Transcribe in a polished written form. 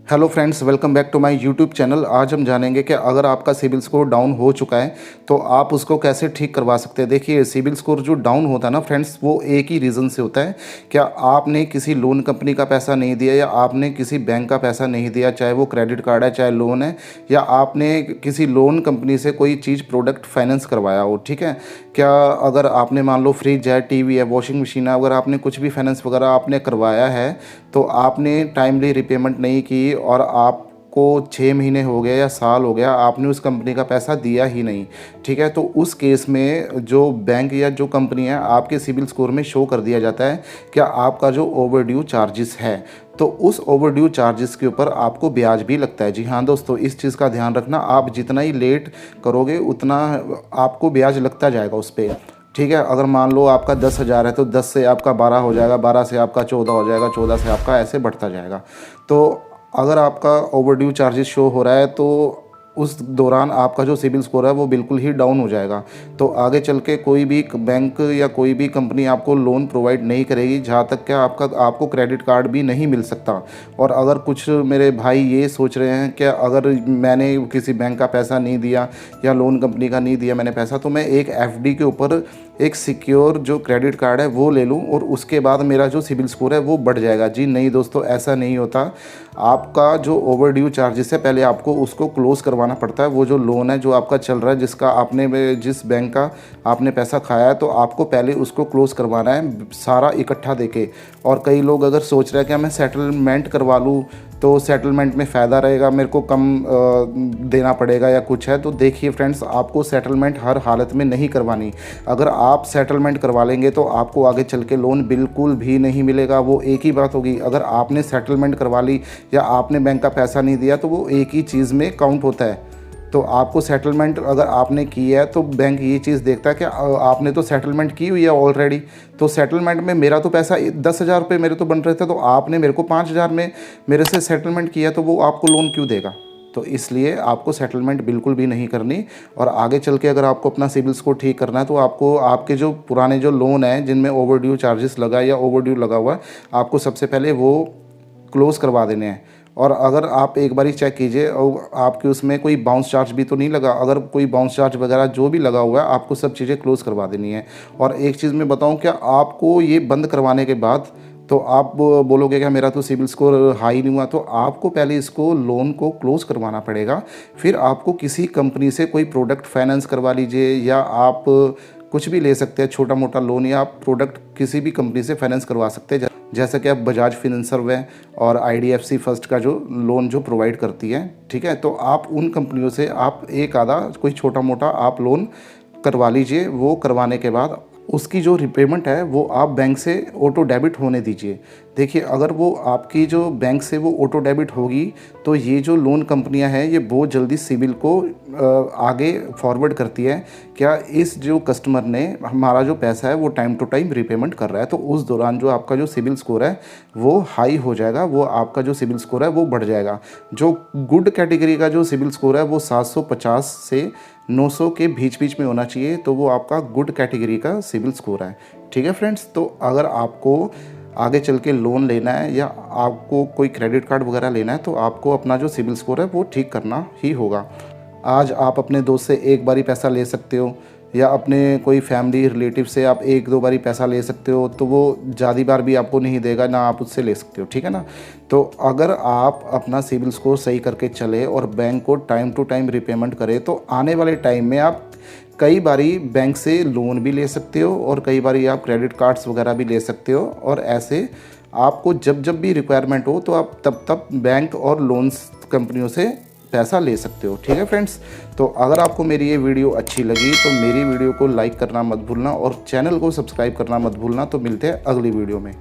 Hello friends, welcome back to my YouTube channel. आज हम जानेंगे कि अगर आपका सिबिल स्कोर डाउन हो चुका है तो आप उसको कैसे ठीक करवा सकते हैं। देखिए, सिबिल स्कोर जो डाउन होता है ना फ्रेंड्स, वो एक ही रीज़न से होता है। क्या आपने किसी लोन कंपनी का पैसा नहीं दिया, या आपने किसी बैंक का पैसा नहीं दिया, चाहे वो क्रेडिट कार्ड है चाहे लोन है, या आपने किसी लोन कंपनी से कोई चीज़ प्रोडक्ट फाइनेंस करवाया हो। ठीक है, क्या अगर आपने मान लो फ्रिज है, टीवी है, वॉशिंग मशीन है, अगर आपने कुछ भी फाइनेंस वगैरह आपने करवाया है तो आपने टाइमली रिपेमेंट नहीं की और आपको 6 महीने हो गए या साल हो गया, आपने उस कंपनी का पैसा दिया ही नहीं। ठीक है, तो उस केस में जो बैंक या जो कंपनी है, आपके सिबिल स्कोर में शो कर दिया जाता है क्या आपका जो ओवरड्यू चार्जेस है, तो उस ओवरड्यू चार्जेस के ऊपर आपको ब्याज भी लगता है। जी हाँ दोस्तों, इस चीज़ का ध्यान रखना, आप जितना ही लेट करोगे उतना आपको ब्याज लगता जाएगा उस पर। ठीक है, अगर मान लो आपका 10,000 है तो 10 से आपका 12 हो जाएगा, 12 से आपका 14 हो जाएगा, 14 से आपका ऐसे बढ़ता जाएगा। तो अगर आपका ओवरड्यू चार्जेस शो हो रहा है तो उस दौरान आपका जो सिबिल स्कोर है वो बिल्कुल ही डाउन हो जाएगा। तो आगे चल के कोई भी बैंक या कोई भी कंपनी आपको लोन प्रोवाइड नहीं करेगी, जहाँ तक क्या आपको क्रेडिट कार्ड भी नहीं मिल सकता। और अगर कुछ मेरे भाई ये सोच रहे हैं कि अगर मैंने किसी बैंक का पैसा नहीं दिया या लोन कंपनी का नहीं दिया मैंने पैसा, तो मैं एक एफडी के ऊपर एक सिक्योर जो क्रेडिट कार्ड है वो ले लूँ और उसके बाद मेरा जो सिबिल स्कोर है वो बढ़ जाएगा। जी नहीं दोस्तों, ऐसा नहीं होता। आपका जो ओवरड्यू चार्जेस है पहले आपको उसको क्लोज़ करवाना पड़ता है। वो जो लोन है जो आपका चल रहा है, जिस बैंक का आपने पैसा खाया है, तो आपको पहले उसको क्लोज़ करवाना है सारा इकट्ठा देके। और कई लोग अगर सोच रहे हैं कि मैं सेटलमेंट करवा लूँ तो सेटलमेंट में फ़ायदा रहेगा, मेरे को कम देना पड़ेगा या कुछ है, तो देखिए फ्रेंड्स, आपको सेटलमेंट हर हालत में नहीं करवानी। अगर आप सेटलमेंट करवा लेंगे तो आपको आगे चल के लोन बिल्कुल भी नहीं मिलेगा। वो एक ही बात होगी, अगर आपने सेटलमेंट करवा ली या आपने बैंक का पैसा नहीं दिया तो वो एक ही चीज़ में काउंट होता है। तो आपको सेटलमेंट अगर आपने की है तो बैंक ये चीज़ देखता है कि आपने तो सेटलमेंट की हुई है ऑलरेडी, तो सेटलमेंट में मेरा तो पैसा 10,000 रुपये मेरे तो बन रहे थे, तो आपने मेरे को 5,000 में मेरे से सेटलमेंट किया, तो वो आपको लोन क्यों देगा। तो इसलिए आपको सेटलमेंट बिल्कुल भी नहीं करनी। और आगे चल के अगर आपको अपना सिबिल स्कोर ठीक करना है तो आपको आपके जो पुराने जो लोन हैं जिनमें ओवरड्यू चार्जेस लगा या ओवरड्यू लगा हुआ है, आपको सबसे पहले वो क्लोज़ करवा देने हैं। और अगर आप एक बार ही चेक कीजिए और आपके उसमें कोई बाउंस चार्ज भी तो नहीं लगा, अगर कोई बाउंस चार्ज वगैरह जो भी लगा हुआ है आपको सब चीज़ें क्लोज़ करवा देनी है। और एक चीज़ मैं बताऊं, क्या आपको ये बंद करवाने के बाद तो आप बोलोगे कि मेरा तो सिबिल स्कोर हाई नहीं हुआ, तो आपको पहले इसको लोन को क्लोज़ करवाना पड़ेगा। फिर आपको किसी कंपनी से कोई प्रोडक्ट फाइनेंस करवा लीजिए, या आप कुछ भी ले सकते हैं छोटा मोटा लोन, या आप प्रोडक्ट किसी भी कंपनी से फाइनेंस करवा सकते हैं, जैसा कि आप बजाज फिनसर्व है और IDFC फर्स्ट का जो लोन जो प्रोवाइड करती है। ठीक है, तो आप उन कंपनियों से आप एक आधा कोई छोटा मोटा आप लोन करवा लीजिए। वो करवाने के बाद उसकी जो रिपेमेंट है वो आप बैंक से ऑटो डेबिट होने दीजिए। देखिए, अगर वो आपकी जो बैंक से वो ऑटो डेबिट होगी तो ये जो लोन कंपनियां हैं ये बहुत जल्दी सिबिल को आगे फॉरवर्ड करती है, क्या इस जो कस्टमर ने हमारा जो पैसा है वो टाइम टू टाइम रिपेमेंट कर रहा है। तो उस दौरान जो आपका जो सिबिल स्कोर है वो हाई हो जाएगा, वो आपका जो सिबिल स्कोर है वो बढ़ जाएगा। जो गुड कैटेगरी का जो सिबिल स्कोर है वो 750 से 900 के बीच बीच में होना चाहिए, तो वो आपका गुड कैटेगरी का सिबिल स्कोर है। ठीक है फ्रेंड्स, तो अगर आपको आगे चल के लोन लेना है या आपको कोई क्रेडिट कार्ड वगैरह लेना है तो आपको अपना जो सिबिल स्कोर है वो ठीक करना ही होगा। आज आप अपने दोस्त से एक बारी पैसा ले सकते हो, या अपने कोई फैमिली रिलेटिव से आप 1-2 बारी पैसा ले सकते हो, तो वो ज़्यादा बार भी आपको नहीं देगा ना, आप उससे ले सकते हो। ठीक है ना, तो अगर आप अपना सिबिल स्कोर सही करके चले और बैंक को टाइम टू टाइम रिपेमेंट करें तो आने वाले टाइम में आप कई बारी बैंक से लोन भी ले सकते हो और कई बारी आप क्रेडिट कार्ड्स वगैरह भी ले सकते हो। और ऐसे आपको जब जब भी रिक्वायरमेंट हो तो आप तब बैंक और लोन्स कंपनियों से पैसा ले सकते हो। ठीक है फ्रेंड्स, तो अगर आपको मेरी ये वीडियो अच्छी लगी तो मेरी वीडियो को लाइक करना मत भूलना और चैनल को सब्सक्राइब करना मत भूलना। तो मिलते हैं अगली वीडियो में।